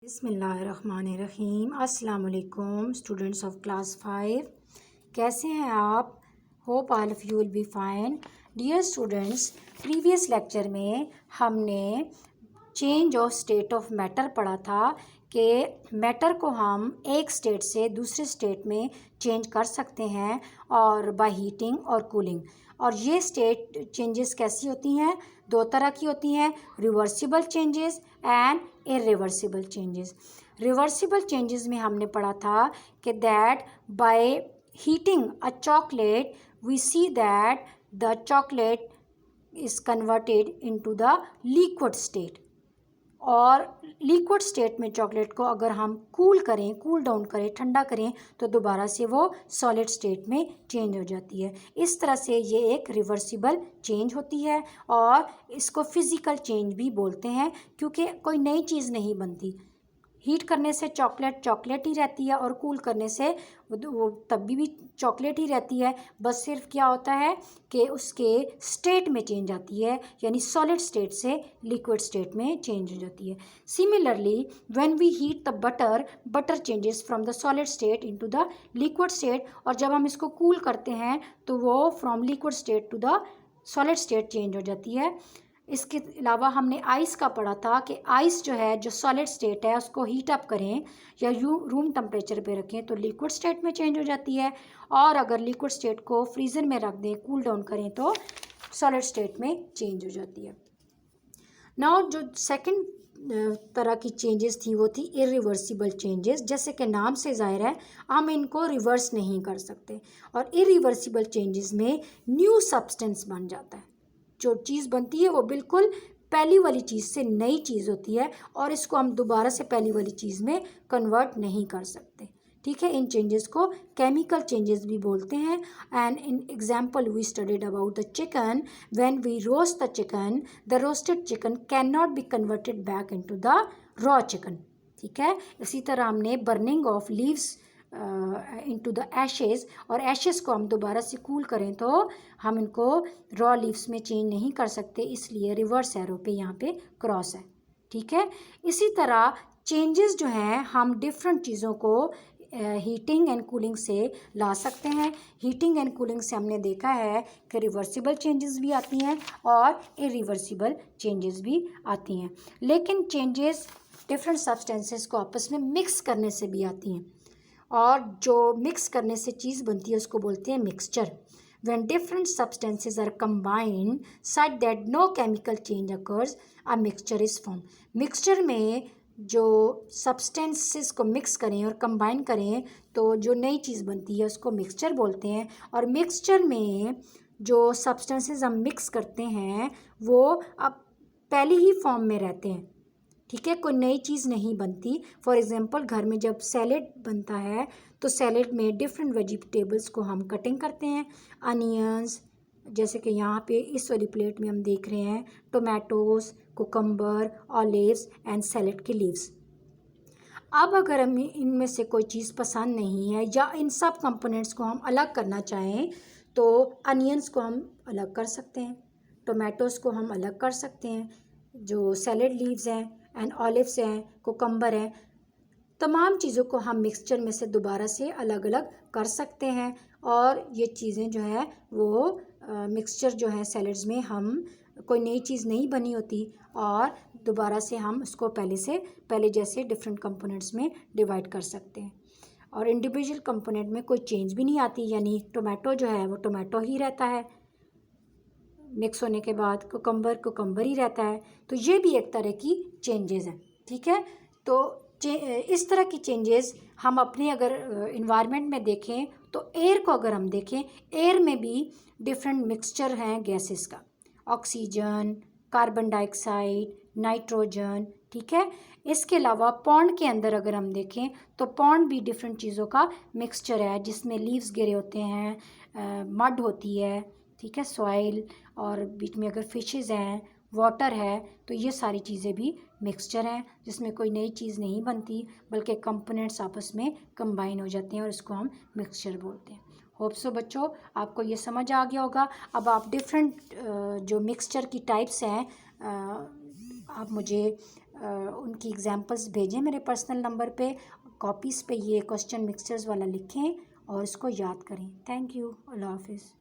बिस्मिल्लाहिर्रहमानिर्रहीम। अस्सलाम वालेकुम स्टूडेंट्स ऑफ क्लास 5। कैसे हैं आप? Hope all of you will be fine. Dear students, previous lecture में हमने change of state of matter पढ़ा था कि मैटर को हम एक स्टेट से दूसरे स्टेट में चेंज कर सकते हैं और बाय हीटिंग और कूलिंग। और ये स्टेट चेंजेस कैसी होती हैं? दो तरह की होती हैं, reversible changes and irreversible changes. Reversible changes में हमने पढ़ा था कि that by heating a chocolate we see that the chocolate is converted into the liquid state. और लिक्विड स्टेट में चॉकलेट को अगर हम कूल डाउन करें, ठंडा करें, तो दोबारा से वो सॉलिड स्टेट में चेंज हो जाती है। इस तरह से ये एक रिवर्सिबल चेंज होती है और इसको फिज़िकल चेंज भी बोलते हैं, क्योंकि कोई नई चीज़ नहीं बनती। हीट करने से चॉकलेट चॉकलेट ही रहती है और कूल करने से वो तब भी चॉकलेट ही रहती है। बस सिर्फ क्या होता है कि उसके स्टेट में चेंज आती है, यानी सॉलिड स्टेट से लिक्विड स्टेट में चेंज हो जाती है। Similarly when we heat the butter changes from the solid state into the liquid state. और जब हम इसको कूल करते हैं तो वो from liquid state to the solid state change हो जाती है। इसके अलावा हमने आइस का पढ़ा था कि आइस जो है, जो सॉलिड स्टेट है, उसको हीट अप करें या रूम टेम्परेचर पे रखें तो लिक्विड स्टेट में चेंज हो जाती है, और अगर लिक्विड स्टेट को फ्रीज़र में रख दें, कूल डाउन करें, तो सॉलिड स्टेट में चेंज हो जाती है। नाउ जो सेकंड तरह की चेंजेस थी वो थी इरिवर्सिबल चेंजेस। जैसे कि नाम से ज़ाहिर है हम इनको रिवर्स नहीं कर सकते। और इरिवर्सिबल चेंजेस में न्यू सब्सटेंस बन जाता है। जो चीज़ बनती है वो बिल्कुल पहली वाली चीज़ से नई चीज़ होती है और इसको हम दोबारा से पहली वाली चीज़ में कन्वर्ट नहीं कर सकते। ठीक है, इन चेंजेस को केमिकल चेंजेस भी बोलते हैं। And in example we studied about the chicken. When we roast the chicken, the roasted chicken can not be converted back into the raw chicken. ठीक है, इसी तरह हमने burning off leaves into the ashes, और ashes को हम दोबारा से कूल करें तो हम इनको रॉ लीव्स में चेंज नहीं कर सकते, इसलिए रिवर्स एरो पे यहाँ पे क्रॉस है। ठीक है, इसी तरह चेंजेस जो हैं हम डिफरेंट चीज़ों को हीटिंग एंड कूलिंग से ला सकते हैं। हीटिंग एंड कूलिंग से हमने देखा है कि रिवर्सिबल चेंजेस भी आती हैं और इरिवर्सिबल चेंजेस भी आती हैं। लेकिन चेंजेस डिफरेंट सब्सटेंसेस को आपस में मिक्स करने से भी आती हैं, और जो मिक्स करने से चीज़ बनती है उसको बोलते हैं mixture. When different substances are combined such that no chemical change occurs, a mixture is formed. Mixture में जो सब्सटेंसेस को मिक्स करें और कंबाइन करें तो जो नई चीज़ बनती है उसको मिक्सचर बोलते हैं। और मिक्सचर में जो सब्सटेंसेस हम मिक्स करते हैं वो अब पहली ही फॉर्म में रहते हैं। ठीक है, कोई नई चीज़ नहीं बनती। फॉर एग्ज़ाम्पल घर में जब सैलेड बनता है तो सैलेड में डिफरेंट वेजिटेबल्स को हम कटिंग करते हैं। अनियंस, जैसे कि यहाँ पे इस वाली प्लेट में हम देख रहे हैं, tomatoes, cucumber, olives and salad के लीव्स। अब अगर हमें इनमें से कोई चीज़ पसंद नहीं है या इन सब कंपोनेंट्स को हम अलग करना चाहें तो अनियंस को हम अलग कर सकते हैं, टोमेटोज़ को हम अलग कर सकते हैं, जो सैलेड लीव्स हैं एंड ऑलिव्स हैं, कुकम्बर हैं, तमाम चीज़ों को हम मिक्सचर में से दोबारा से अलग अलग कर सकते हैं। और ये चीज़ें जो है वो मिक्सचर जो है सैलेड्स में हम कोई नई चीज़ नहीं बनी होती और दोबारा से हम उसको पहले जैसे डिफरेंट कंपोनेंट्स में डिवाइड कर सकते हैं। और इंडिविजुअल कंपोनेंट में कोई चेंज भी नहीं आती, यानी टोमेटो जो है वो टोमेटो ही रहता है, मिक्स होने के बाद कुकम्बर ही रहता है। तो ये भी एक तरह की चेंजेस हैं। ठीक है, तो इस तरह की चेंजेस हम अपने अगर इन्वायरमेंट में देखें तो एयर को अगर हम देखें, एयर में भी डिफरेंट मिक्सचर हैं गैसेस का, ऑक्सीजन, कार्बन डाइऑक्साइड, नाइट्रोजन। ठीक है, इसके अलावा पॉन्ड के अंदर अगर हम देखें तो पॉन्ड भी डिफरेंट चीज़ों का मिक्सचर है, जिसमें लीव्स गिरे होते हैं, मड होती है, ठीक है, सॉइल, और बीच में अगर फिशेज़ हैं, वाटर है, तो ये सारी चीज़ें भी मिक्सचर हैं जिसमें कोई नई चीज़ नहीं बनती बल्कि कंपोनेंट्स आपस में कंबाइन हो जाते हैं और इसको हम मिक्सचर बोलते हैं। होप सो बच्चों आपको ये समझ आ गया होगा। अब आप डिफरेंट जो मिक्सचर की टाइप्स हैं आप मुझे उनकी एग्जांपल्स भेजें मेरे पर्सनल नंबर पे। कॉपीज़ पे ये क्वेश्चन मिक्सचर्स वाला लिखें और इसको याद करें। Thank you. अल्लाह हाफिज़।